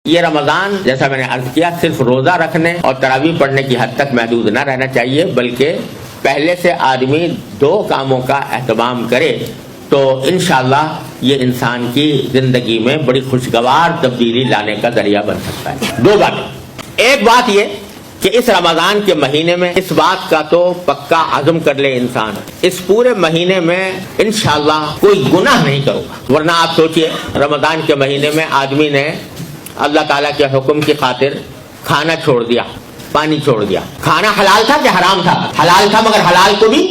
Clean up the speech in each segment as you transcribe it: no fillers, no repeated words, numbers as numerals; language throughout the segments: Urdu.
یہ رمضان جیسا میں نے عرض کیا صرف روزہ رکھنے اور تراویح پڑھنے کی حد تک محدود نہ رہنا چاہیے، بلکہ پہلے سے آدمی 2 کاموں کا اہتمام کرے تو انشاءاللہ یہ انسان کی زندگی میں بڑی خوشگوار تبدیلی لانے کا ذریعہ بن سکتا ہے۔ 2 باتیں، ایک بات یہ کہ اس رمضان کے مہینے میں اس بات کا تو پکا عزم کر لے انسان، اس پورے مہینے میں انشاءاللہ کوئی گناہ نہیں کروں گا۔ ورنہ آپ سوچئے رمضان کے مہینے میں آدمی نے اللہ تعالیٰ کے حکم کی خاطر کھانا چھوڑ دیا، پانی چھوڑ دیا۔ کھانا حلال تھا کہ حرام تھا؟ حلال تھا، مگر حلال کو بھی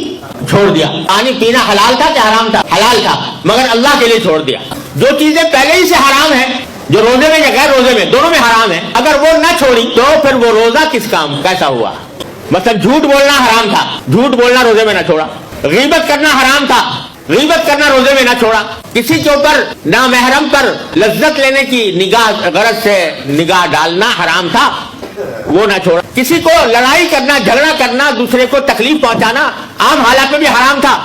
چھوڑ دیا۔ پانی پینا حلال تھا کہ حرام تھا؟ حلال تھا، مگر اللہ کے لیے چھوڑ دیا۔ جو چیزیں پہلے ہی سے حرام ہیں، جو روزے میں یا غیر روزے میں دونوں میں حرام ہے، اگر وہ نہ چھوڑی تو پھر وہ روزہ کس کام کیسا ہوا؟ مثلا جھوٹ بولنا حرام تھا، جھوٹ بولنا روزے میں نہ چھوڑا۔ غیبت کرنا حرام تھا، غیبت کرنا روزے میں نہ چھوڑا۔ کسی کے اوپر نامحرم پر لذت لینے کی نگاہ غرض سے نگاہ ڈالنا حرام تھا، وہ نہ چھوڑا۔ کسی کو لڑائی کرنا، جھگڑا کرنا، دوسرے کو تکلیف پہنچانا عام حالات میں بھی حرام تھا،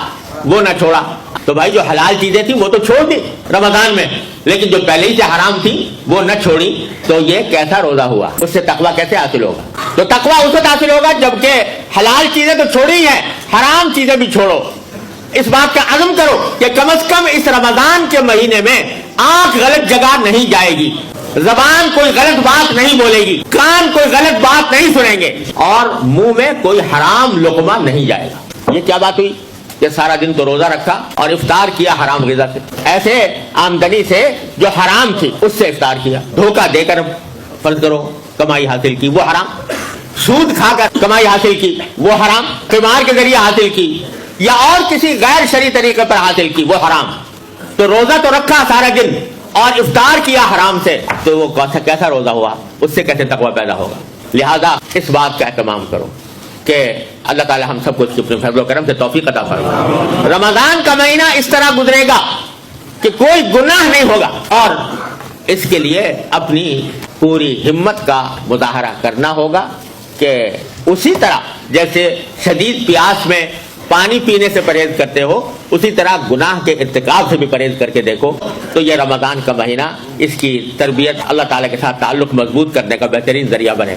وہ نہ چھوڑا۔ تو بھائی جو حلال چیزیں تھیں وہ تو چھوڑ دی رمضان میں، لیکن جو پہلے ہی سے حرام تھی وہ نہ چھوڑی، تو یہ کیسا روزہ ہوا؟ اس سے تقویٰ کیسے حاصل ہوگا؟ تو تقویٰ اس وقت حاصل ہوگا جبکہ حلال چیزیں تو چھوڑی ہیں، حرام چیزیں بھی چھوڑو۔ اس بات کا عزم کرو کہ کم از کم اس رمضان کے مہینے میں آنکھ غلط جگہ نہیں جائے گی، زبان کوئی غلط بات نہیں بولے گی، کان کوئی غلط بات نہیں سنیں گے، اور منہ میں کوئی حرام لقمہ نہیں جائے گا۔ یہ کیا بات ہوئی کہ سارا دن تو روزہ رکھا اور افطار کیا حرام غذا سے، ایسے آمدنی سے جو حرام تھی اس سے افطار کیا، دھوکہ دے کر فرض کرو کمائی حاصل کی، وہ حرام، سود کھا کر کمائی حاصل کی، وہ حرام، قمار کے ذریعے حاصل کی، یا اور کسی غیر شرعی طریقے پر حاصل کی، وہ حرام۔ تو روزہ تو رکھا سارا دن اور افطار کیا حرام سے، تو وہ کیسا روزہ ہوا؟ اس سے کیسے تقویٰ پیدا ہوگا؟ لہذا اس بات کا اہتمام کرو کہ اللہ تعالی ہم سب کو اپنے فضل و کرم سے توفیق عطا فرمائے۔ رمضان کا مہینہ اس طرح گزرے گا کہ کوئی گناہ نہیں ہوگا، اور اس کے لیے اپنی پوری ہمت کا مظاہرہ کرنا ہوگا کہ اسی طرح جیسے شدید پیاس میں پانی پینے سے پرہیز کرتے ہو، اسی طرح گناہ کے ارتکاب سے بھی پرہیز کر کے دیکھو، تو یہ رمضان کا مہینہ اس کی تربیت، اللہ تعالیٰ کے ساتھ تعلق مضبوط کرنے کا بہترین ذریعہ بنے۔